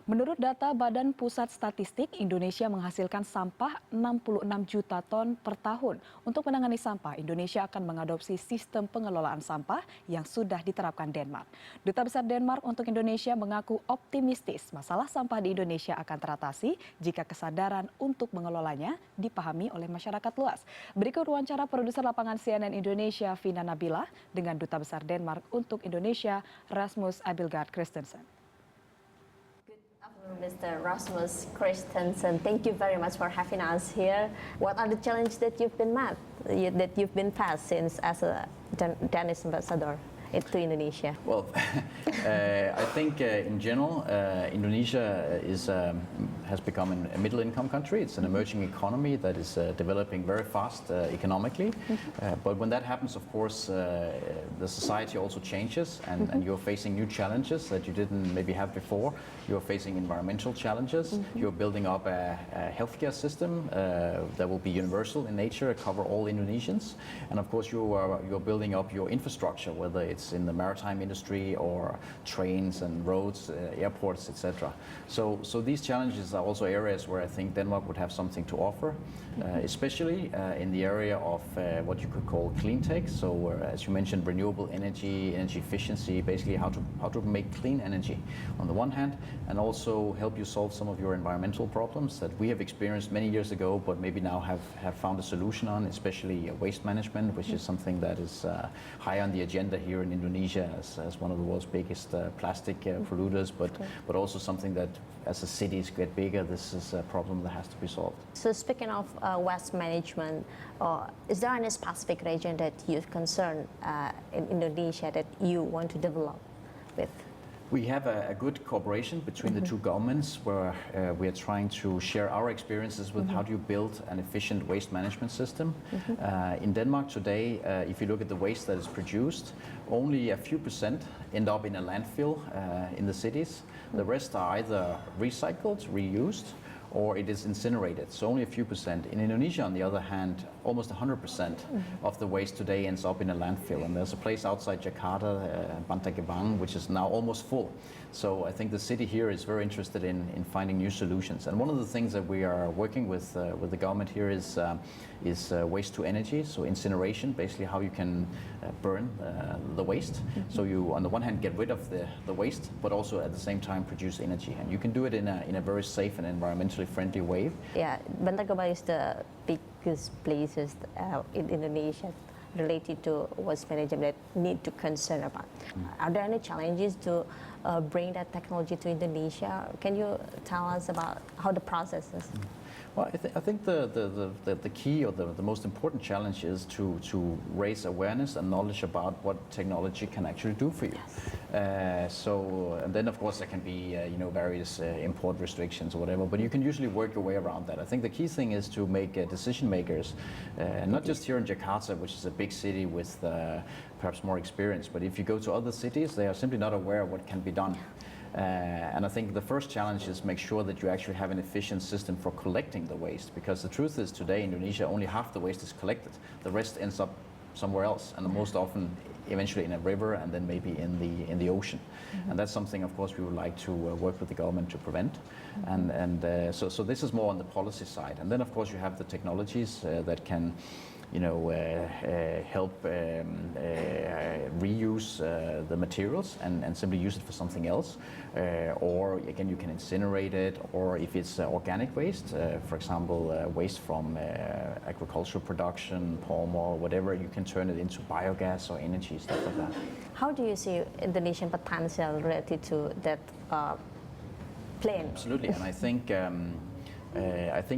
Menurut data Badan Pusat Statistik, Indonesia menghasilkan sampah 66 juta ton per tahun. Untuk menangani sampah, Indonesia akan mengadopsi sistem pengelolaan sampah yang sudah diterapkan Denmark. Duta Besar Denmark untuk Indonesia mengaku optimistis masalah sampah di Indonesia akan teratasi jika kesadaran untuk mengelolanya dipahami oleh masyarakat luas. Berikut wawancara produser lapangan CNN Indonesia, Vina Nabila, dengan Duta Besar Denmark untuk Indonesia, Rasmus Abildgaard Christensen. Mr. Rasmus Christensen, thank you very much for having us here. What are the challenges that you've been faced since as a Danish ambassador to Indonesia? Well, I think in general, Indonesia has become a middle-income country. It's an emerging economy that is developing very fast economically. But when that happens, of course, the society also changes, and you're facing new challenges that you didn't maybe have before. You're facing environmental challenges. You're building up a healthcare system that will be universal in nature, cover all Indonesians, and of course you're building up your infrastructure, whether it's in the maritime industry or trains and roads, airports, etc. So these challenges are also areas where I think Denmark would have something to offer, especially in the area of what you could call clean tech. So as you mentioned, renewable energy, energy efficiency, basically how to make clean energy on the one hand, and also help you solve some of your environmental problems that we have experienced many years ago, but maybe now have found a solution on, especially waste management, which is something that is high on the agenda here in Indonesia as one of the world's biggest plastic polluters, but also something that as the cities get bigger, this is a problem that has to be solved. So speaking of waste management, is there any specific region that you're concerned in Indonesia that you want to develop with? We have a good cooperation between the two governments where we are trying to share our experiences with how do you build an efficient waste management system. In Denmark today, if you look at the waste that is produced, only a few % end up in a landfill in the cities. The rest are either recycled, reused, or it is incinerated, so only a few %. In Indonesia, on the other hand, almost 100% of the waste today ends up in a landfill. And there's a place outside Jakarta, Bantar Gebang, which is now almost full. So I think the city here is very interested in finding new solutions. And one of the things that we are working with the government here is waste to energy, so incineration, basically how you can burn the waste. So you, on the one hand, get rid of the waste, but also at the same time produce energy. And you can do it in a very safe and environmentally friendly way. Yeah, Bantar Gebang is the biggest places in Indonesia related to waste management that need to concern about. Are there any challenges to bring that technology to Indonesia? Can you tell us about how the process is? Well, I think the key or the most important challenge is to raise awareness and knowledge about what technology can actually do for you. Yes. And then of course there can be various import restrictions or whatever, but you can usually work your way around that. I think the key thing is to make decision makers, not just here in Jakarta, which is a big city with perhaps more experience, but if you go to other cities, they are simply not aware of what can be done. And I think the first challenge is make sure that you actually have an efficient system for collecting the waste, because the truth is today in Indonesia only half the waste is collected. The rest ends up somewhere else, and most often eventually in a river and then maybe in the ocean. And that's something, of course, we would like to work with the government to prevent. So this is more on the policy side. And then of course you have the technologies that can help reuse the materials and simply use it for something else. Or again, you can incinerate it, or if it's organic waste, for example, waste from agricultural production, palm oil, whatever, you can turn it into biogas or energy, stuff like that. How do you see Indonesian potential related to that plan? Absolutely, and I think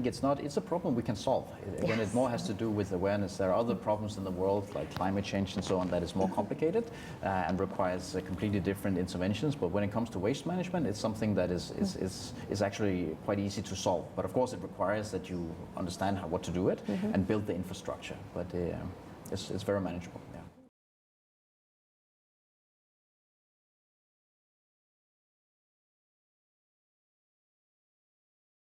it's a problem we can solve. Again, it more has to do with awareness. There are other problems in the world, like climate change and so on, that is more complicated and requires completely different interventions. But when it comes to waste management, it's something that is actually quite easy to solve. But of course, it requires that you understand what to do it and build the infrastructure. But it's very manageable. Yeah.